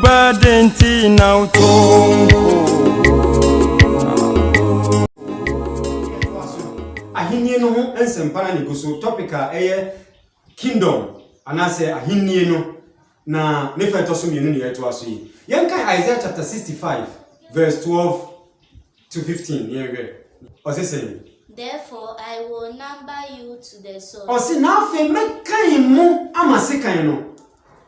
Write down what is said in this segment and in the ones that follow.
badenti na utongo ahinnie no ho ensempana ne goso topica kingdom anase ahinnie no na ne feto so mienu ne yeto aso yi yenkan Isaiah chapter 65 verse 12 to 15 yewe osese therefore I will number you to the sword. Osi na afi mekan mu amasekan no,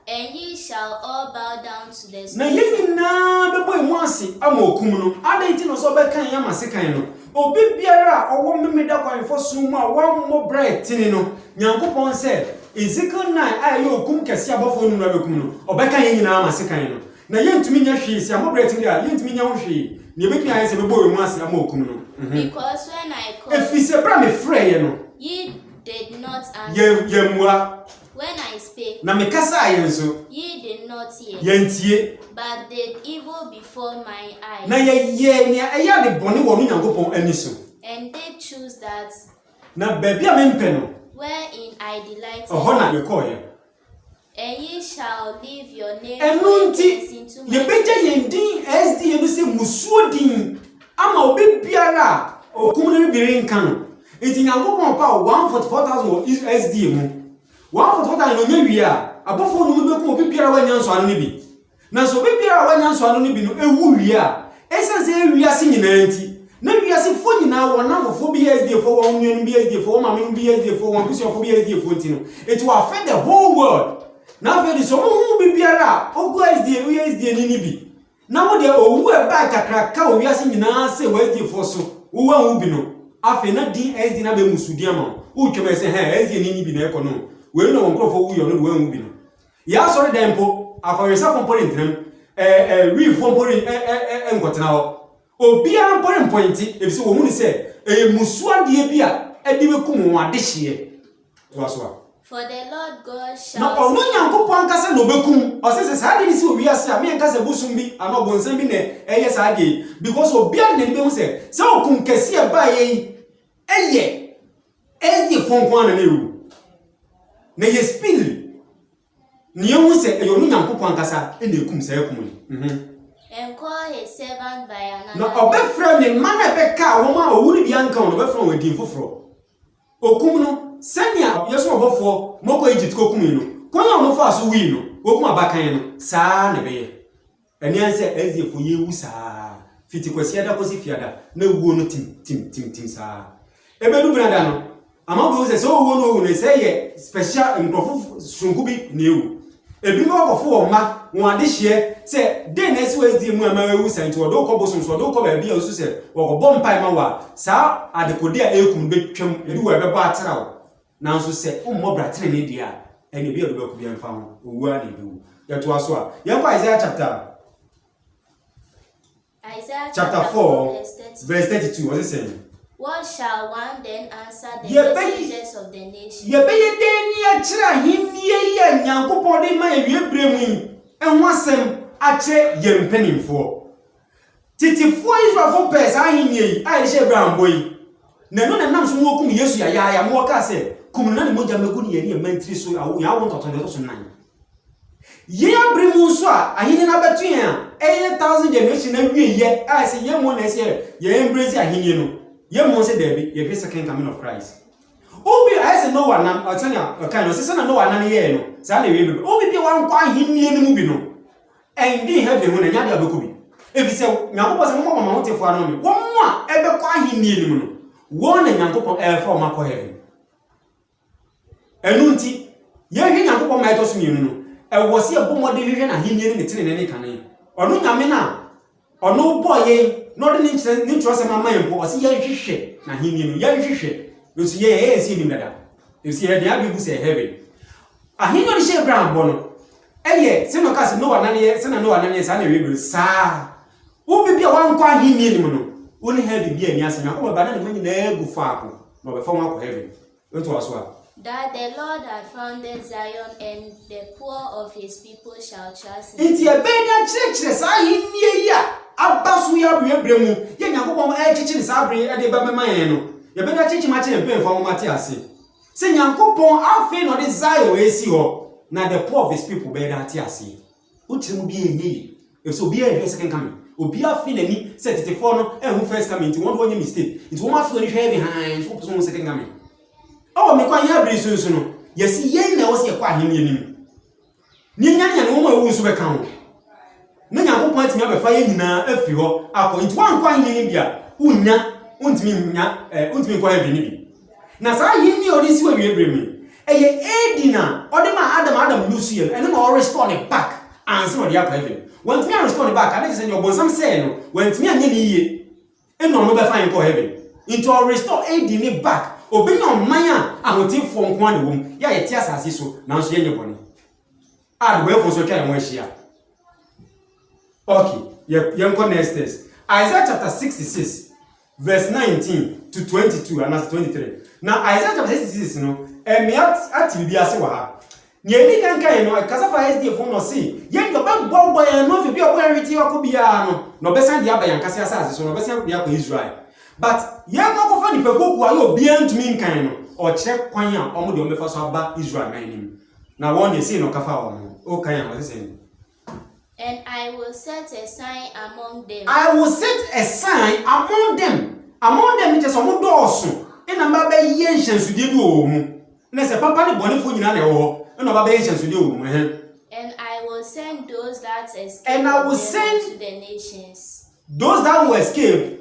and ye shall all bow down to the sword. na yemi na bebo emu ase ama okum no adenti no so bekan amasekan no obi biara owo memeda kwanfo sum a wammo bread tini no nyankopon se Ezekiel 9 ayo okum kese abofo nu na bekum no obekan nyina amasekan no na yentumi nya hwe se amo bread tini a yentumi nya hwe ne bekan ayi se bebo emu ase ama okum no. Because when I called, if is a brand frey no, ye did not answer. Yemwa. When I spake, na mekasa ayenso, ye did not hear. Yentie. But did evil before my eyes. Na ye eya de bone wo no Nyankopon ani so. And they choose that. Na baby a mempe no. Wherein I delighted. Oho na ye call ye. And ye shall leave your name. Enunti ye beja yendin SD ye no se musuo din. Ama obi biara okum no bi renka no. Enti Nyankopon pa 144,000 SD mu. 144,000 no nya wi a abofo no be ko obi biara wanya nso ano ne bi. Na so obi biara wanya nso ano ne bi no ewu wi a esense ewi ase nyina enti. Na wi ase fo nyina wona fofo bi SD fo won nwenu bi SD fo ma menu bi SD fo won kusi fo bi SD fo enti no. It will affect the whole world. Na fe di so mo hu bi biara ogu SD wi SD ni bi. Na mo de owu e ba kakraka owi ase nyina se SD fo so. Wo wa hu bi no. Afi na din SD na be musudi ama. Wo tweme se SD ni bi na ekono. We no wonkrofo wu yo no we hu bi no. Ya sorry dempo akwesa fo pori ntram we fo pori enkotena ho. Obi an pori pointi efise wo mu ni se musuade bi a edi be kum wo adehye. To aso For the Lord God shall. na ono Nyankopon kase no bekum o se sa de ni si owi ase a me nkase bosum bi ana obonsan bi ne eye sa de because obi an ne be hu se okum kase e ba ye eye ezi fonkwan na lewu na ye spill ni hu se e ono Nyankopon kasa e na ekum sa ekum ni And call his servant by another. na obefra ne man e be ka wo ma owu ni bi anka no obefra wo din foforo okum no senia yeso obofo moko Egypt kokum no konya no fa so wi no okum abakan no saa ne be ye eni anse ezefo yewu saa fiti kwasi ada kosi fiada na wuo no tim saa ebedu brada no amago se so wuo no ne se ye special improfo sunku bi ne ewu ebi no okofo wo ma won ade hye se den na esi wesdi mu ama ewu sa nti odo ko bosun so odo ko ba bia osu se wo ko bompai ma wa saa adekodi a ekum betwam edi wo ebe ba aterawo nanso se ummo bratere ne dia ene bia do ba ku bia mfa ho owu a ne bewu yeto aso a yenko Isaiah chapter 4 verse 32 what is saying? What shall one then answer the messengers of the nation? Ye be ye den ni a kira hinnie ye Nyankopon de ma ye bremu enho asem a kire ye mpanimfo titifo Israelfo pes a hinnie yi a ye Abraham boy na no na nam so wo kum Yesu ya mo ka se kum na ne moja megu ni ye ni mantri so ya won toton so nan ye bremu so a ahini na betu ya 1000 generation na wie ye a se ye mo na se ye embrace ahini no ye mo se debi ye be second coming of Christ obi I say no one na atanya kind of say na no one na ye no sa na we be obi bi wan kwa ahini ni mu bi no endi heaven mo na nya da beku bi efi se Nyankopon se mo mama ho tefo ano mi wo mo a ebe kwa ahini ni mu no wo na Nyankopon for ma kwa heaven enunti ye hwe Nyankopon ma etoso mi no e wo se bomode hwe na ahini ni tene ne kan ono nyame na ono boye no de ni trose mama yempo o se ye hwehwe na ahini no ye hwehwe nso ye si ni dada nso ye de abibu se heaven ahini no she Abraham bono eye se no ka se no wanane ye se na no wanane sa na webu sa wo bibia wan kwa ahini ni mu no woni heaven bia ni ase Nyankopon ba na ne manyi na egu faako no be fa wan kwa heaven nto aso a that the Lord hath founded Zion, and the poor of his people shall trust in him. Inti ebenya chire sa hinnie ya abasu ya bremu ye Nyankopon chichire sa bre e de ba mema yen no ye benya chichi ma chire mpem fa mo mate ase se Nyankopon afi no de Zion esi ho na the poor of his people be da ate ase Uchimu be ye. If so be a second coming. Obia feel any set it for no and who first coming to one mistake. It's one feel behind who's second coming. Oh, me kwa ya bri so no. Yes, ye na wo se kwa him nim. Ni nya nya no wo so be kan. Na nya ko point me abefa ye nyina afi ho akọ nti wan kwa him nim bia. Unya untimi nya untimi kwa him nim. Na sa him ni odi si wa wie bremi. Eye edina odi ma Adam Lucian and no restore it back and some of the heaven. When me respond back, I say your bonsam say no. When me anye ni ye, e no be fine ko heaven. Into restore edina back. Obi no man a ahotin fo nko ane wom. Ya ye ti asase so na so ye nye bone. Ad we fo so twa en hia. Okay, ye go next test. Isaiah chapter 66 verse 19 to 22 and 23. Now Isaiah chapter 66 no me ati bi ase wa ha. Nyeni kankan no kasa fa SDF no see. Yen go ba bobo yan no fi bi obo reti akobia no besan dia ba yan kasa asase so no besan dia ko Israel. But yen go fa ni pekoku ayo bi antumi nkan no o kire kwan a omo de o mefa so aba Israel man nim. Na won dey see no kafa o. O kan yan o say. And I will set a sign among them. I will set a sign among them. Among them it is omo dooso. E na ba ba yen hyensude bi o mu. Na se papa ne bonefo nyina na ho. And I will send those that escape to the nations. Those that will escape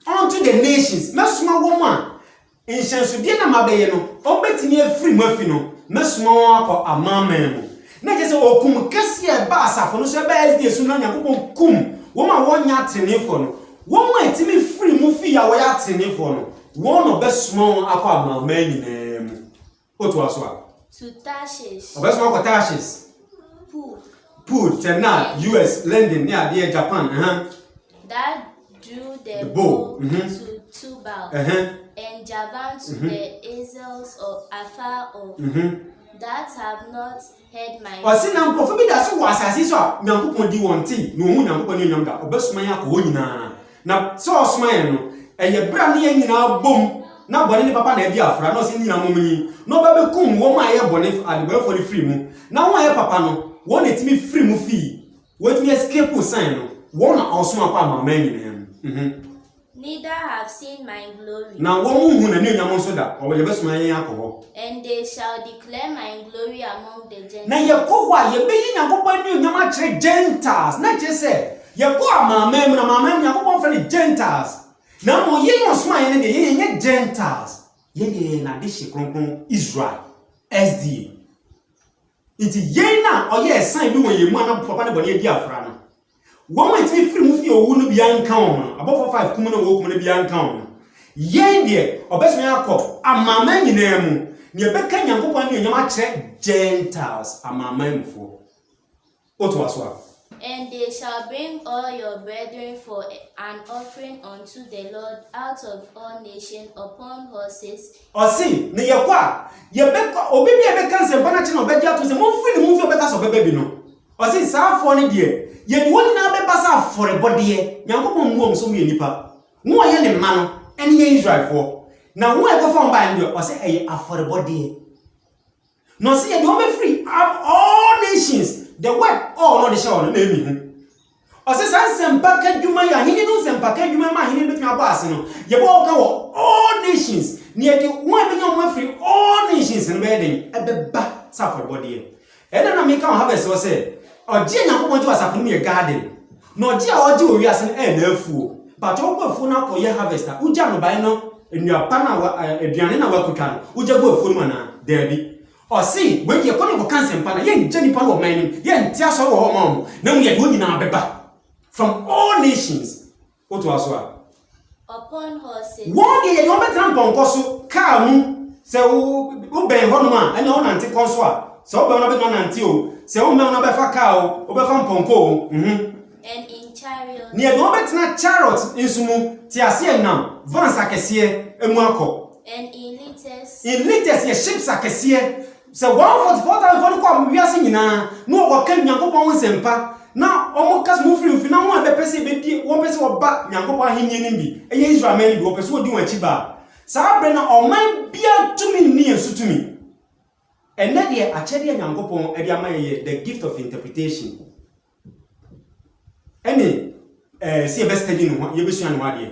unto the nations. Mesuma woman. In Shansudia na mabeye no. Obetini free mafi no. Mesuma akọ amamemo. Na je se okum kese e ba asafo no so ba SD su na Nyankopon kum. Woman wonya tenefo no. Woman etimi free mu fi ya wo ya tenefo no. Won no besuma akọ amamemo. Oto aso to Tarshish. Obesma ko Tarshish. Put China, US, London, near Japan, That drew the bow to Tubal, and Javan to the Azels of afar off, that have not heard my voice. Ɔsi na nkɔfo bi da so wɔ asase so a Nyankopɔn di wɔn ti na ohun Nyankopɔn ne nyam da ɔbɛsoma yɛ akɔ nyinaa na so ɔsoma yɛ no ɛyɛ bra ne yɛ nyinaa bom na bɔne ne papa na edi afra na ɔsi nyinaa momnyi na ɔbɛbɛ kum wɔn a yɛ bɔne adebɛfo ne free mu na wɔn a yɛ papa no wɔn na etimi free mu fee wɔn etimi escape sign no wɔn na ɔsoma akɔ amama nyinaa Neither have seen my glory. Now, one woman and you know that, or your best man, and they shall declare my glory among the Gentiles. Now, you go why you're being a go by you, much Gentiles, not just say, you go, my man, you go for the Gentiles. Now, you don't smile in the Gentiles. Ye na dishi kronkrong Israel, SDA. It's ye na, or yes, sign doing you man up for anybody, dear friend. One way to be free movie or wouldn't be uncommon. About 4 5 communal work will be uncommon. Yea, dear, or best me I call a mamma in them. Near Becca and Papa and your match Gentiles are my men for. What was what? And they shall bring all your brethren for an offering unto the Lord out of all nations upon horses. Or see, near qua, your Becca, or baby, I can't say Banachin or Bedia to the more free move your betters of a baby no. Or see, South for an dear. Yet one now be pass for a body, Yankopon wom so me nipa. No yen the man, any ye Israel for. Now who I go from by you or say a for a body. No see you don't be free of all nations. The word all not the show on me. Or say some packet you may he didn't send packet you may he didn't pass no. You walk all nations near the one being free all nations in wedding at the back suffer body. And then I make harvest or say. Or Jane want to as a garden. No, Jia or do we as an air fool. But over for now for your harvester, Ujano by no, in your panel, a Diana Wakukan, Uja go full mana, Debbie. Or see, when you're calling for cancer panel, yen Jenny Pano mining, yen Tiaso or mom, now we are going in our beba. From all nations. What was what? Upon horses. One day, you better than Boncoso, Carmu, so Ube Honoma, and on anti consua. So be na be no nanti se o me na be fa ka o be fa mponko and in chariot ne do be tena chariot insumu ti ase nam vans akese emu akọ and in litters ye ships akese se 144,000 for ko wiase nyina no o ka Nyankopon nsempa na o mo kas mu free na won be pese be di won pese oba Nyankopon ahenni nim bi eye Israel man bi o pese odi wan chiba sa bre na o man bia tumi ni ensutumi. And then the Nyankopon the gift of interpretation. any see best study no ye be sua no ade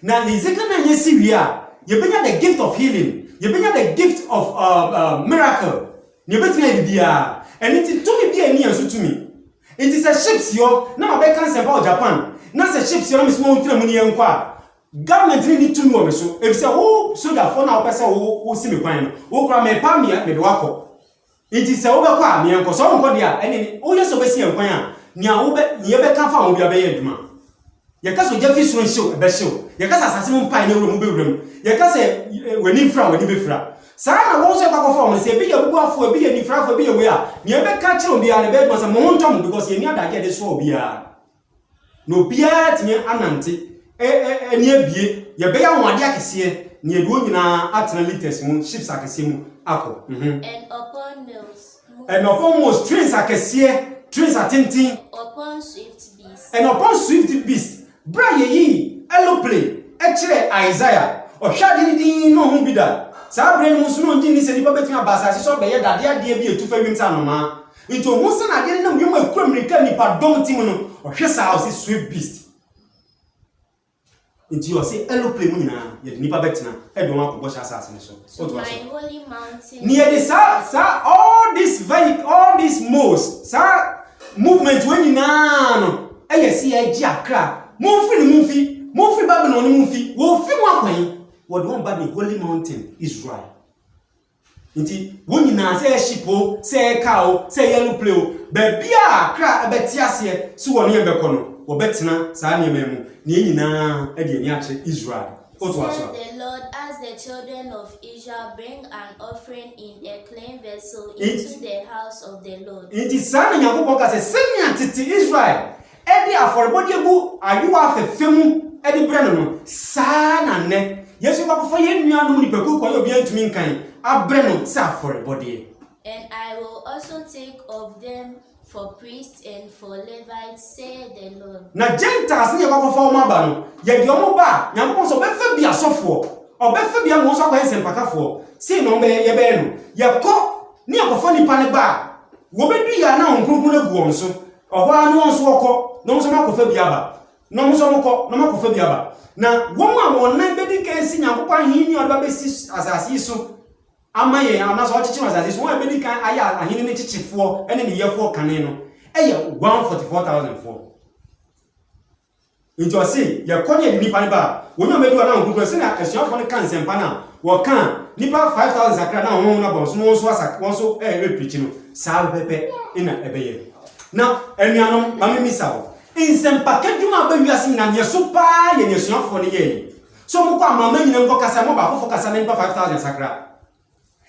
na Ezekiel na ye si wi a ye benya the gift of healing ye benya the gift of miracle ye betina bia anything to me bia eni anso to me it is a ships yo na ma be kan se ba Japan na se ships yo na me so mo ntira mu ni enko a government need to me wo me so if say wo soldier for na opese wo si me kwan no wo kra me pa me de wako it is a wo be kwa me enko so wo dia eni wo yeso be si enkwan a nia wo be ye be kan fa wo bia be ye aduma ye ka so je fi so show be show ye ka asase mo pan na wuro mu be wuro mu ye ka se wani fra wani be fra sa na wo so ka ko fa mo se be ye bubu afo be ye ni fra afo be ye we a nia be ka kire obi a na be aduma se mo ntom because ye ni adage de so obi a no bia tinye anante eni abie ye be ya wade akese ni edu nyina atena liters mu ships akese mu akọ and upon most trains akese trains atintin upon swift beast and upon swift beast bra yi aeroplane kire Isaiah ohwade din no hu bida sa bra ni musu no ngini se nipa betima basa se so be ye dade ade bi etu fa winta no ma into musu na ade na mu akura America nipa dom tim no ohwe sa o swift beast into you say aeroplane mu nyina ye nipa betina e do wan ko sha asase ne so my holy mountain near the sa all this most sa movement when you no e ye see e ji akra munfi Babylon munfi wo fi mo akwan wo do ba the holy mountain Israel inti wo nyina say shipo say cow say yellow play ba bia akra e beti ase so wo ne be kono wo betina sa ne memu ne nyina e de ni ache Israel. Said the Lord, as the children of Israel bring an offering in a clean vessel into the house of the Lord. It is sana nyankopon ka se senya tete Israel e de aforebode gu ayewa afefemu e de breno no sana ne yesu ba ko ye nuanu ni peku ko yo bia ntumi nkan abreno sa aforebode. And I will also take of them for priests and for Levites, say the Lord. Na Gentiles ni ba ko fa o ma ba no ye de o mo ba nyankopon so be fa bia sofo o be fa bia mo so akwa nsempakafo si no be ye be no ye ko ni akofo nipa ne ba wo be du ya na onkrokun egu won so oho anu won so okọ no mo so makofa bia ba no mo so mokọ no makofa bia ba na wo ma won na be di kan si nyankopon hin ni o ba be si asasi so amaye anaso ochichi asasi so wo be di kan aya ahini ne chichifo ene ne yefo kane no eye 144,000 into say ya konye di nipa ne ba wonyo medu na onkrokun se na asuafo ne kan sempa na wo kan nipa 5,000 sakra na won na bon so won so asak won so preach no sa pepe ina ebeye na enuanom mame misawo insempa keduma ba wiase na ne so pa ye ne asuafo ne ye so mo kwa mama nyina ngo kasa mo ba ko kasa na nipa 5,000 sakra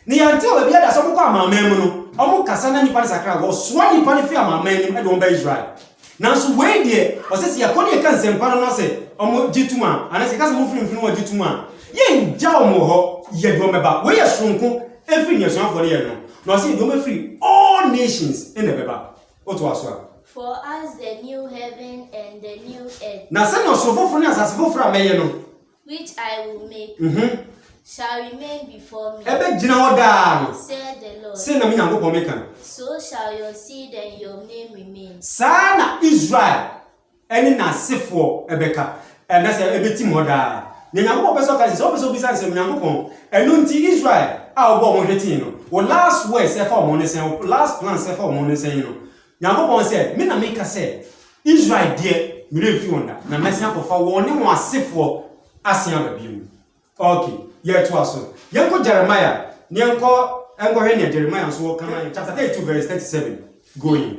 ni yanti o bia da so mo kwa mama mu no o mo kasa na nipa sakra wo so nipa ne fi mama ni e do ba Israel na so we de o se ya ko ne kan sempa no se o mo gituma ana se kasa mo firi wo gituma ye nja o mo ho ye do meba we ye sonko every nation for ye no no se do me free all nations in the beba oto aso for us the new heaven and the new earth na se no so fofo ni asase fofo ameye no which I will make shall remain before me ebe gina oda no said the Lord se na mi nyankopon meka so shall your seed and your name remain sana Israel eni na sefo ebeka na se ebeti moda ne nyankopon peso ka se obeso bisa se nyankopon enu nti Israel a obo mo hweti no wo last word se fa mo ne se last plan se fa mo ne se no nyankopon se me na meka se Israel de mi refi wonda na mesi akofa wo ne mo asefo asia ba biu okay ye to aso ye ko Jeremiah ne enko hwe ne Jeremiah so kan chapter 32 verse 37 going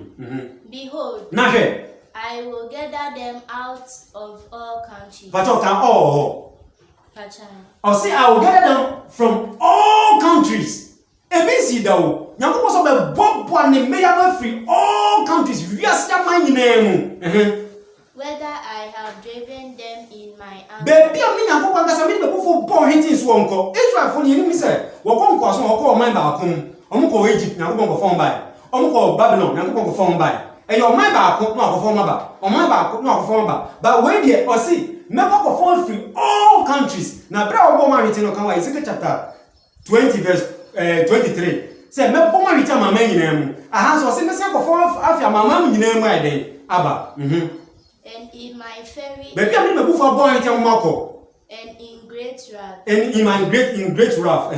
behold na hwe I will gather them out of all countries. But you can all. I'll say I will gather them from all countries. Ebisi dawo. Nyankopon so be bobo ne meya no free all countries. Wiase aman nyina whether I have driven them in my anger. Baby, me nyankopon ka say me be fo bo hitin so onko. Israel fo ne ni mi say wo ko nko so wo ko man ba akom. Omo ko Egypt nyankopon ko fon bai. Omo ko Babylon nyankopon ko fon bai. And your mind back, no, perform about. Or my back, no, perform about. But wait there, or see, never perform free all countries. Now, Brother Obama written on Ezekiel chapter 20, verse 23. Say, me Obama written my man in them. I have so say, me say perform after my mom in them. I day. Abba. And in my very Baby, I'm going to for born in Marco. and in great wrath. And in great wrath.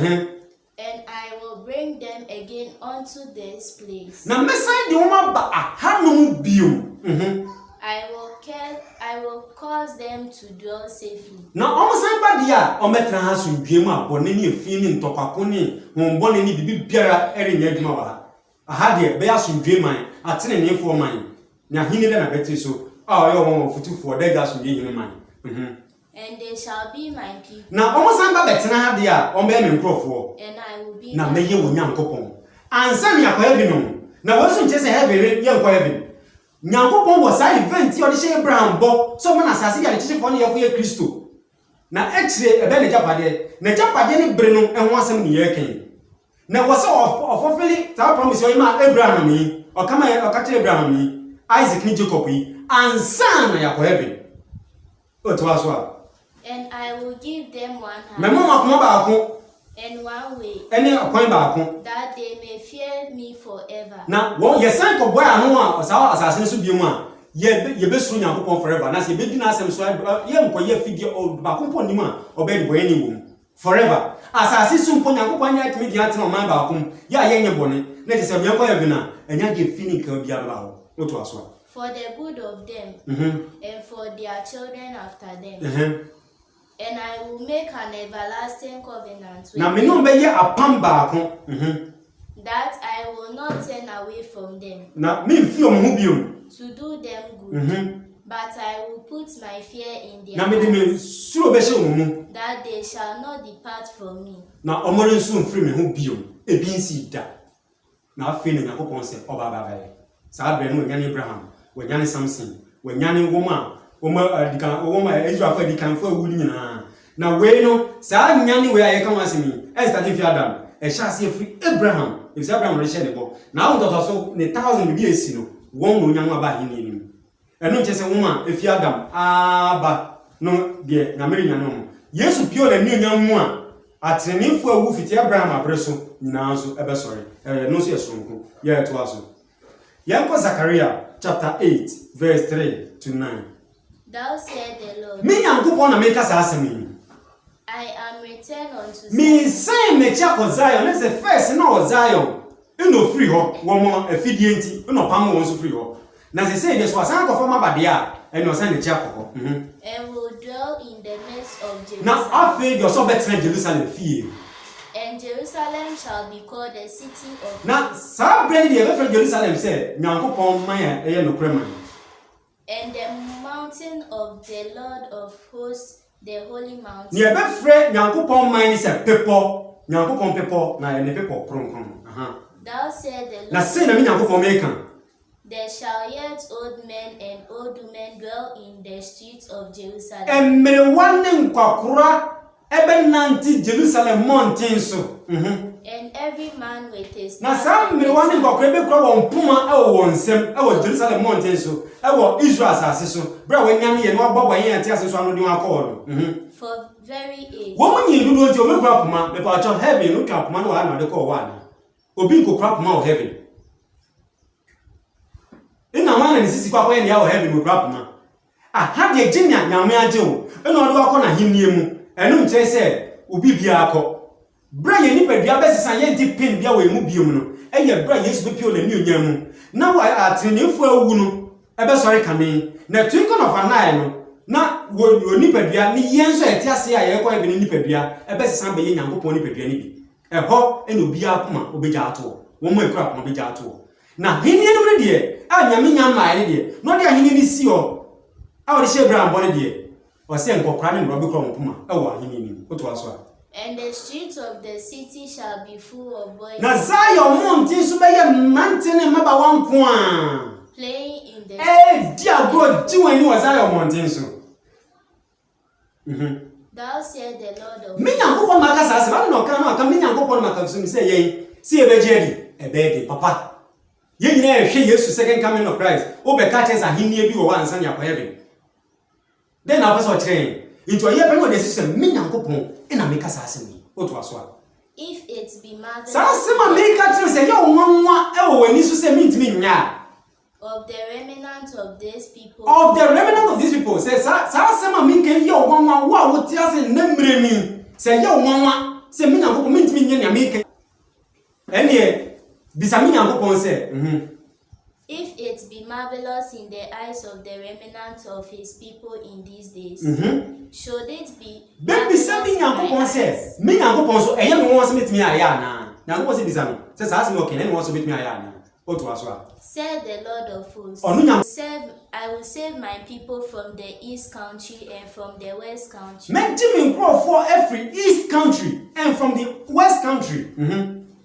And I will bring them again unto this place. Now, Messiah, the woman, but I have no view. I will cause them to dwell safely. Now, almost everybody here, on better has to game up on any feeling to Paponi, whom born any big Pierre, Erin Yagma. I had the bears in dream mine, I tell an for mine. Now, he needed a better so. Oh, you're one for 2 for dead as we in mine. And they shall be my people. Now, almost I'm better have the on Benjamin Crawford. And I will be. Now, may you win young couple. And some young heaven. Now, wasn't just a heavy young heaven. Nyankopon was a event your the Abraham bo so man asase ya chichi for na ye Kristo na echire ebe ne japade ne bre no enho asem ne ye kan na was of fully that promise you ma Abraham ni o kama o ka tire Abraham ni Isaac ni Jacob yi ansa na ya ko heaven o to aso and I will give them one hand me mo makoma ba ko and one way ene akwan ba ko that they may fear me forever. Na wo yesan ko boy anu a sawa asase ne so biemu a ye be suru Nyankopon forever na se be di na asem so ye nko ye fidie o ba ko nim a obe di boy ni wo forever asase so mpo Nyankopon nya timi di ate no man ba ko ya ye nye bone na te se me ko ye bi na enya de feeling ka bia ba ho o to aso for the good of them and for their children after them. And I will make an everlasting covenant with them. Na me no be ye apam ba ko that I will not turn away from them. Na me fi o mo biom to do them good. But I will put my fear in their na me de me suro be she mu that they shall not depart from me. Na omore nso mfiri me ho biom e bi nsi da. Na afi na Nyankopon se oba ba ba ye. Sa bre no nyane Abraham, we nyane Samson, we nyane woma dikan woma Israel fa dikan fa wu nyina. Na we no sa nyane we aye kan asemi. E start fi Adam. E sha se free Abraham. If Abraham re share the bo. Na won to so ne 1000 bi esi no. Won no nyan aba hin ni. Eno nche se woma e fi Adam aba no de na mere nyan no. Yesu pio na ni nyan mu a atrenefo awu fiti Abraham abreso nyina so ebe sorry. No so yesonko. Ye to aso. Yanko Zechariah chapter 8 verse 3 to 9. Thou said the Lord. Me Nyankopon na make asa asemi. I am returned unto me say me chako Zion is the first no Zion. You know free ho womo afidie nti no pam won so free ho. Na say dey so asan ko forma bade a eno san dey chako ho. And will dwell in the midst of Jerusalem. Na afi dey so better Jerusalem fie. And Jerusalem shall be called the city of Na sa brand dey be Jerusalem say Nyankopon man e no kreman. And the mountain of the Lord of hosts, the holy mountain. Ni ebe frɛ Nyankopon man ni se pepo, Nyankopon pepo na ene pepo kronkron. Thou said the Lord. Na say na me Nyankopon meka. There shall yet old men and old women dwell in the streets of Jerusalem. Emere wanne nkwakura ebe nanti Jerusalem mountain so. And every man with his Na sa emere wanne nkwakura ebe kura won puma e wo nsem e wo Jerusalem mountain so. E wo Israel asase so. Bra wanyane ye no agbagba ye ante asase so anu de akọ for very age. Wo munyi dudu nti o me kura puma me pa cho heaven no twa puma no wa na de ko wa na. Obi ko kura puma o heaven. Ina wana ni sisi kwa ye ya o heaven no kura puma. Ha de ginya nyame age o. Ena odo akọ na hinnie mu. Enu nche se obi bia akọ. Bra ye ni pedua besisa ye nti pin bia we mu biom no. Eye bra Yesu be pio na ni onyam mu. Na wa atrenefo awu no ebe sori kane. Na twinkle of an eye no. Na wo ni pedua ni yenso eti ase a ye kwa ebe ni pedua ebe sisa be ye Nyankopon ni pedua ni bi. Eho ena obi akoma obeja ato. Wo mo ekura akoma obeja ato. Na hinnie no de a nyame nyama ye de. No de hinnie ni si o. A wo de she bra mbone de. O se nkokra ni ro be kro mpoma e wo hinnie ni. Oto aso a. And the streets of the city shall be full of boys. Na Zion mountain so be ye mountain maba wanko a. Playing in the Dear God, do any was Zion mountain so. Thou said the Lord of Me Nyankopon maka sase ba no kan no aka me Nyankopon maka so me say yen si e be jedi e be de papa. Ye nyina e hwe Yesu second coming of Christ. O be ka chance ahenni bi wo ansa ne akwa heaven. Then na person train. Into ye pe no de system me Nyankopon e na me ka sase me. O to aso a. If it be marvelous. Sase ma me ka tire say ye wo nwanwa e wo ani so say me ntimi nya. Of the remnant of this people people. Of the remnant of these people. Say, Sama Minke, yo, one, what tells in me. Say, yo, one, say, Mina, who means me, Yamake. And yet, Bisamina, who say, If it be marvelous in the eyes of the remnant of his people in these days, should it be Baby, something Uncle says, me, Uncle Ponso, and you want to meet me, Ayana. Now, what's it? Says, ask me, okay, and wants to meet me, Ayana. What to us? Said the Lord of hosts, I will save my people from the east country and from the west country. Make Jimmy grow for every east country and from the west country.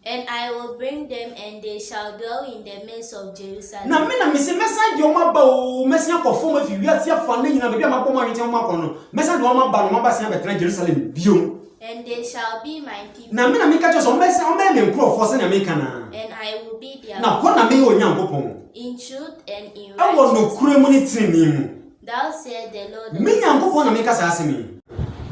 And I will bring them, and they shall dwell in the midst of Jerusalem. Now, me say, message your mabba, message perform if you are here for name, and be my bomber in Macono. Message your mabba, Mabba, Jerusalem, view. And they shall be my people. Now, me catch us on message on men grow for San Americana. And I will be their now, what I mean, young Popon. In truth and in I want no righteousness. criminal. Thou said the Lord of Me young Popon make us ask me.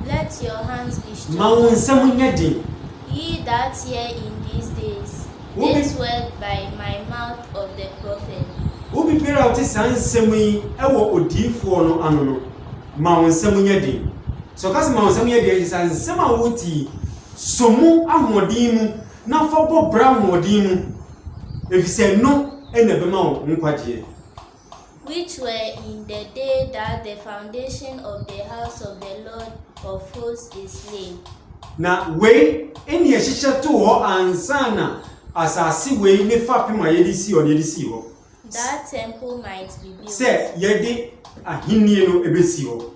Let your hands be strong. Mount Samuel Yadi. Ye that hear in these days, this word by my mouth of the prophet. Who be paid out his son, Semi, I will odi for no anono. Mount Samuel Yadi. So, Cousin Mount Samuel Yadi is an Sama Wuti, Somu Amodimu, now for Bob Brown Modimu. If you say no, and the Bemau, Muquaji. Which were in the day that the foundation of the house of the Lord of hosts is laid. Now, way in your shisha to her and sana as I see way me fapping my edisi or edisi. That temple might be built. Say, yedi a hinino ebesio.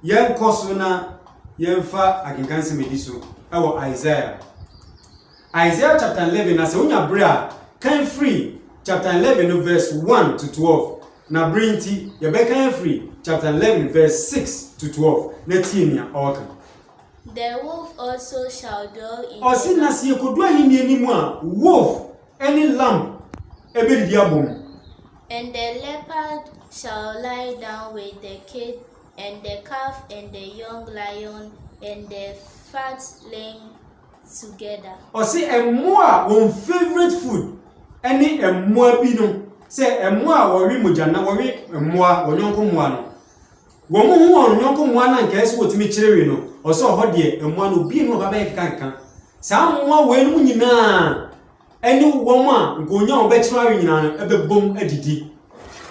Yen Kosuna, yen fa, I can cancel mediso. Our Isaiah. Isaiah chapter 11, as Unya Brea, can free, chapter 11, verse 1 to 12. Na Brinty, Yabeka free, chapter 11, verse 6 to 12. Netinia, Orca. The wolf also shall dwell in Or sin as you could do any more, wolf, any lamb, a bit diabum. And the leopard shall lie down with the kid, and the calf, and the young lion, and the fatling together. Or say a more one favorite food, any a more bino. Say a more worry mujana worry a more or yonko moano. Woman who on yonko moana and guess what me cherino, or so hot dear, and one will be no baby cancan. Some more when we na any woman go young betray a boom edity.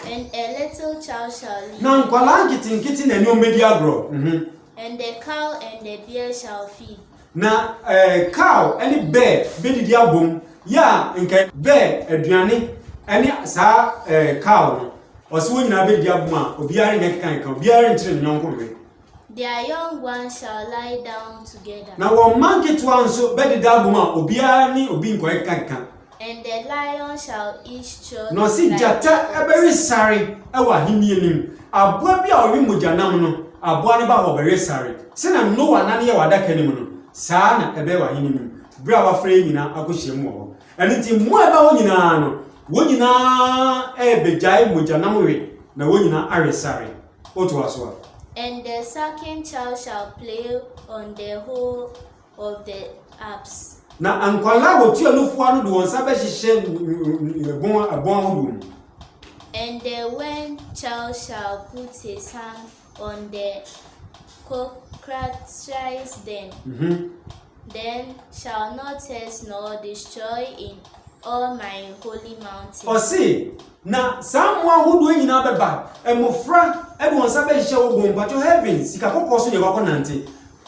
And a little child shall live. Now, getting a new media grow. And the cow and the bear shall feed. Now, a cow, any bear, baby diabum, ya, and bear, a driani, any sa cow, or swing a baby diabuma, or bearing a can, bearing children young. Their young ones shall lie down together. Now, one monkey to answer baby diabuma, or bearing or being quite cancan. And the lion shall eat straw. No, see, Jata, a very sorry, our Hindian, a boy or Rimujanamno, a bonaba or very sorry. Send a no one any other canimono, Sana, a bear in brava frame in a Akushimo. And it's more about Yinano, Wojina, a bejai Mujanamuri, the Wojina Arisari. What was what? And the second child shall play on the whole of the apse. Now, Uncle will tell you one who was a shed a bone. And the one child shall put his hand on the cockatrice den. Then shall not test nor destroy in all my holy mountains. Or see, now someone who doing in other back, and more frank, everyone's a better show boom, but your heavens, you can also your wagonante.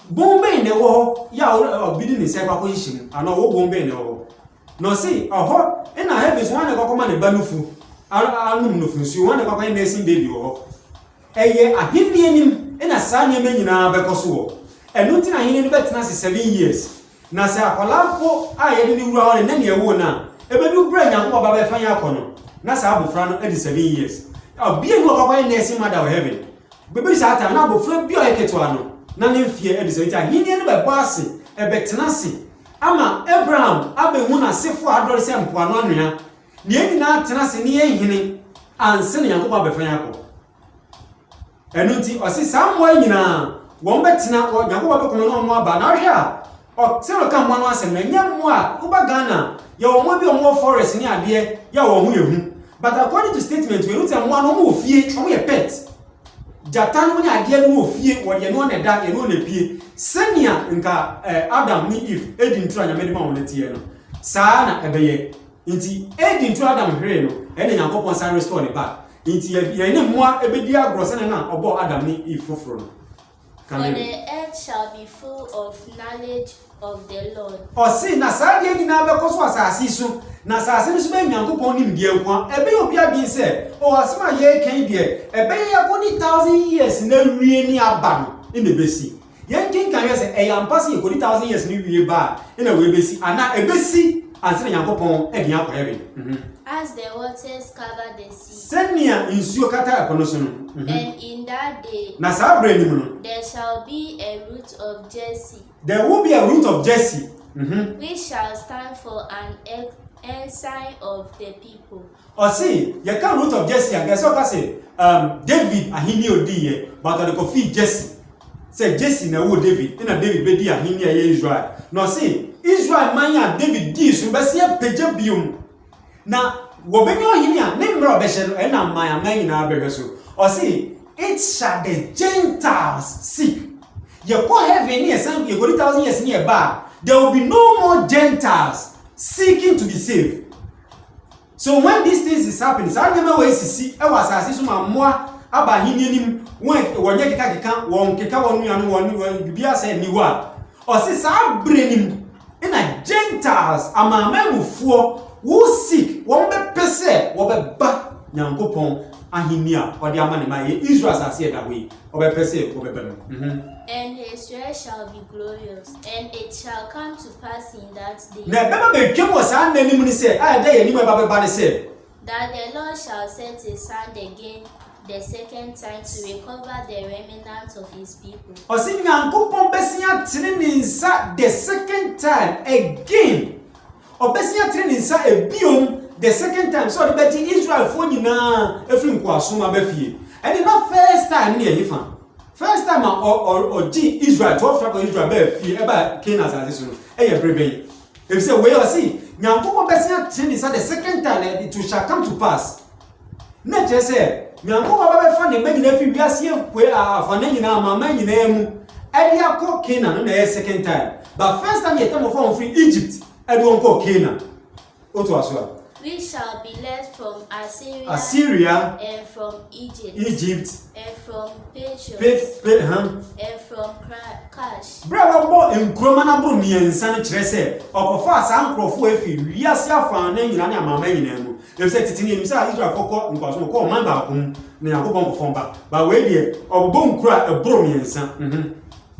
Bombay in the war, ya bidding is a position, and no Bombay in the war. No, see, a hot, and I have is one of our command Banufu. I don't know if you want to go in nursing baby or a year, a Hindian and a son, you mean in our Becosuo. And nothing I hear better than 7 years. Nasa Palapo, I didn't run and then you won now. A baby brain and what about Fayacono. Nasa Abufrano, 87 years. I'll be a go away nursing mother of heaven. Baby Satan, I will flip your Ketuano. None in fear, Edison, he didn't by Bossy, a Betanasi. Ama Abraham, Abe Muna, Sifu Adolescent Puanonia, near not Tenasi near Hinny, and sending a go by Fayako. And Nuti, or see somewhere in a one betina or Yago Common Banaria, or Telecam one and young moi, Ubagana, your mobile more forest near dear, your woman. But according to statement, we don't say one no fear, we a pet. Jatan when I get no fear, what you know na da, you know na pie. Senia nka Adam ni Eve, Edin try na medima on the no. Saa na ebeye. Inti Edin try Adam hwe no, ene Nyankopon san restore ne back. Inti ye ne moa ebedi agro se na obo Adam ni Eve foforo no. For the earth shall be full of knowledge of the Lord. O si na saa de nyina be koso asase so. Na asase so be Nyankopon nim de enko. Ebe obi abi se, o asema ye kan de, ebe ye ko ni 1000 years na wie ni aba no, e me besi. Yen kin kan ye se e yam pass ye ko ni 1000 years ni wie ba, e na we besi. Ana e besi anse Nyankopon e de akọ heaven. As the waters cover the sea. Senia insuo kata akono so no. And in that day, Na saa bre ni mu no, there shall be a root of Jesse, there will be a root of Jesse. which shall stand for an ensign of the people. O si, ye kan root of Jesse, I guess what say, David ahini odi ye, but the coffee Jesse. Say Jesse na wo David, ina David be di ahini ye Israel. No si, Israel manya David di so be se peje biom. Na wo be nyo ahini a, ne mra be hye no, e na manya man na be so. O si, it shall the Gentiles seek. Ye go heaven ni esan ye go 1000 years ni e ba. There will be no more Gentiles seeking to be saved. So when these things is happening, sa nyama we sisi e wasase so mamoa aba hini nim wonye keka won keka wonu anu won bibia say niwa. O si sa brenim ina Gentiles amamamufuo who seek won be pese wo be ba Nyankopon ahini a odi amane ma ye Israel asase da we wo be pese wo be ba no. And his rest shall be glorious, and it shall come to pass in that day Na beba be twem wo sa nanim ni say a da ye nim ba be say that the Lord shall set his hand again the second time to recover the remnant of his people. O si Nyankopon besia tene ni nsa the second time again. O besia tene ni nsa ebiom the second time, so the betting Israel for nyina efiri nkwasoma ba fie. And the not first time near Hifa. First time or Israel 12 tribe of Israel ba fie e ba Canaan as so. E ye brebe. If say we see Nyankopon besia tene the second time it shall come to pass. Na che say Nyankopon ba fa ne magina fi wiase kwe afana nyina mama nyina mu. E dia ko Canaan na second time. But first time you time of free Egypt, e do ko Canaan. Oto aso. We shall be led from Assyria and from Egypt and from Patriots and from Cash. Bravo bo enkroma na bo miensa ne kire se okofa asa nkrofo efi wiase afan na nyina ne amama nyina mu. Dem se titini nim se Israel foko nkwaso ko man ba kum na Yakobon ko fomba ba we die obo nkura ebro miensa.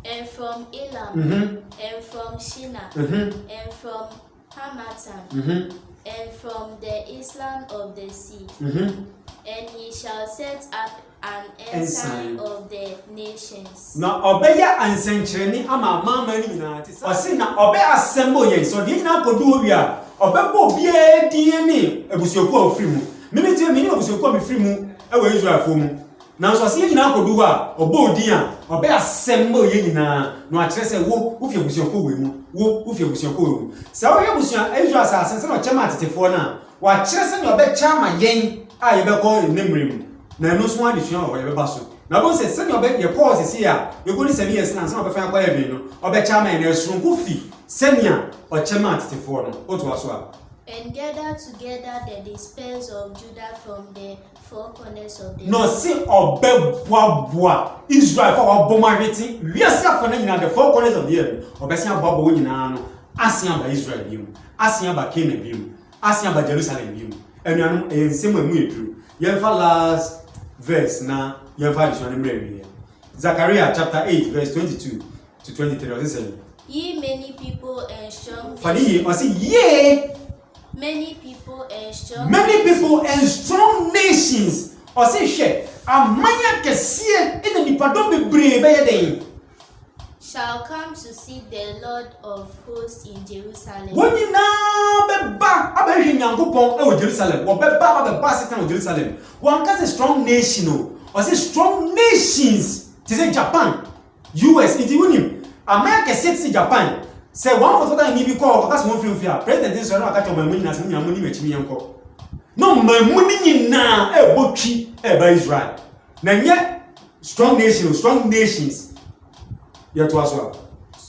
And from Elam and from Shinar and from Hamatan and from the island of the sea. And he shall set up an ensign of the nations. Na obeya ansenkyereni ama mama ni nyina ti o se na obe assemble yen so de nyina kodu owi a obebo bia die ni ebusuoku ofiri mu mimi tie mini ebusuoku ofiri mu e we Israel fo mu na so se nyina kodu a obo odin a obe assemble yen nyina no a kire se wo ufi ebusuoku we mu wo ufi ebusuoku we mu se wo ebusuan Israel sa sense no chema tetefo na wa kire se no obe chama yen a ye be ko nemrem na no so ade twa o ye be ba so na bo se se no be ye pause se ya ye go ni 7 years na se no be fa kwa heaven no obe chama na esurunku fi senia o chema tetefo no oto aso a. And gather together the dispersed of Judah from the four corners of the no see obeboa Israel for obomahweti wiase afana nyina the four corners of the earth obesia bobo nyina no asia ba Israel biom asia ba Canaan biom asia ba Jerusalem biom enuanu ensem amu edru yemfa last verse na yemfa this one mrewi Zechariah chapter 8 verse 22 to 23 what is it? Ye many people and strong Fadi o see ye many people and strong nations o say she amanya kesie ina nipadom bebre be yeden shall come to seek the Lord of hosts in Jerusalem. Woni na beba abehwe Nyankopon e wo Jerusalem wo beba Satan wo Jerusalem one cause a strong nation o say strong nations to say Japan US it unim America set Japan say one for total ni bi ko because one free president so na ka choma muni na se nyamuni machimi yanko no mamuni na ebotwi eba Israel na nye strong nations yet was well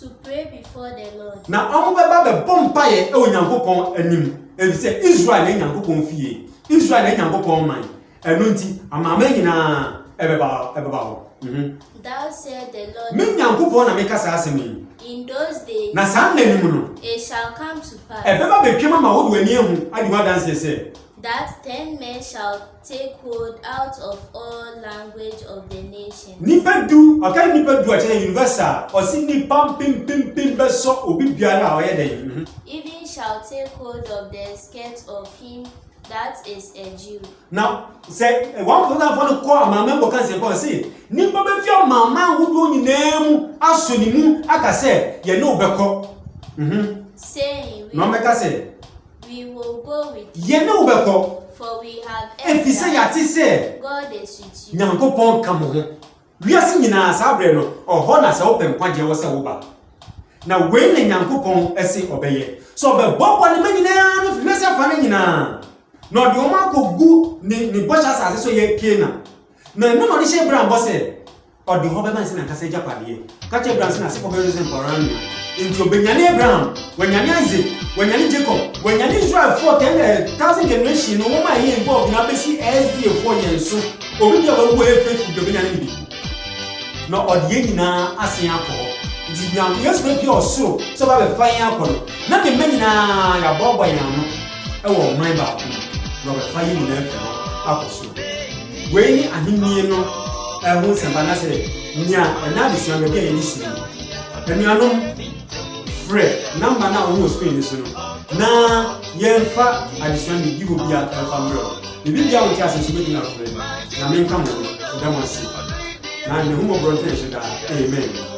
to pray before the Lord. na omo beba be bompaye e onyankopon anim e say Israel enyankopon fie Israel enyankopon man eno nti amama nyina ebeba ho Thou said the Lord, me nyankopon na meka sa asemi in those days na san nanim no it shall come to pass ebeba be twema ma wodo ani ehu adi wa dance say that 10 men shall take hold out of all language of the nations. Nipa du a che universal o si ni pam pim beso obi biara o ye den. Even shall take hold of the skirt of him that is a Jew. Now say one for that for call mama mo kan say nipa be fi mama hudu nyinam aso ni mu aka say ye no beko. Saying No meka say we will go with you, ye no beko for we have e fi say ya ti say God is with you. nyankopon ka mo ho wiase nyina sa bre no oho na se open kwaje wo se wo ba na we na nyankopon ese obeye so be bobo ne nyina no fi mese fa ne nyina no de o ma ko gu ni bosha sa so ye kena na no de she bran bo se o de ho be man se na kasa japade ka che bran se na se ko be reason for ran into Benyane Abraham, Wenyane Isaac, Wenyane Jacob, Wenyane Israel 10,000 generation, no woman here involved in ABC SDA 4 years so, or we have a way faithful to Benyane. No, or the Yenina Asian call. The young yes, make your so I have a fire call. Not the men na Bob by Yam. Oh, my back. No, a fire in there. Apple soup. Wayne and him, no, I won't say, but I said, Nya, and now this young again listening. And you know. Number now who was paying this na yenfa addition di go bia family the bibia won tia se making up friend na men come with them say na the humo bronte should amen.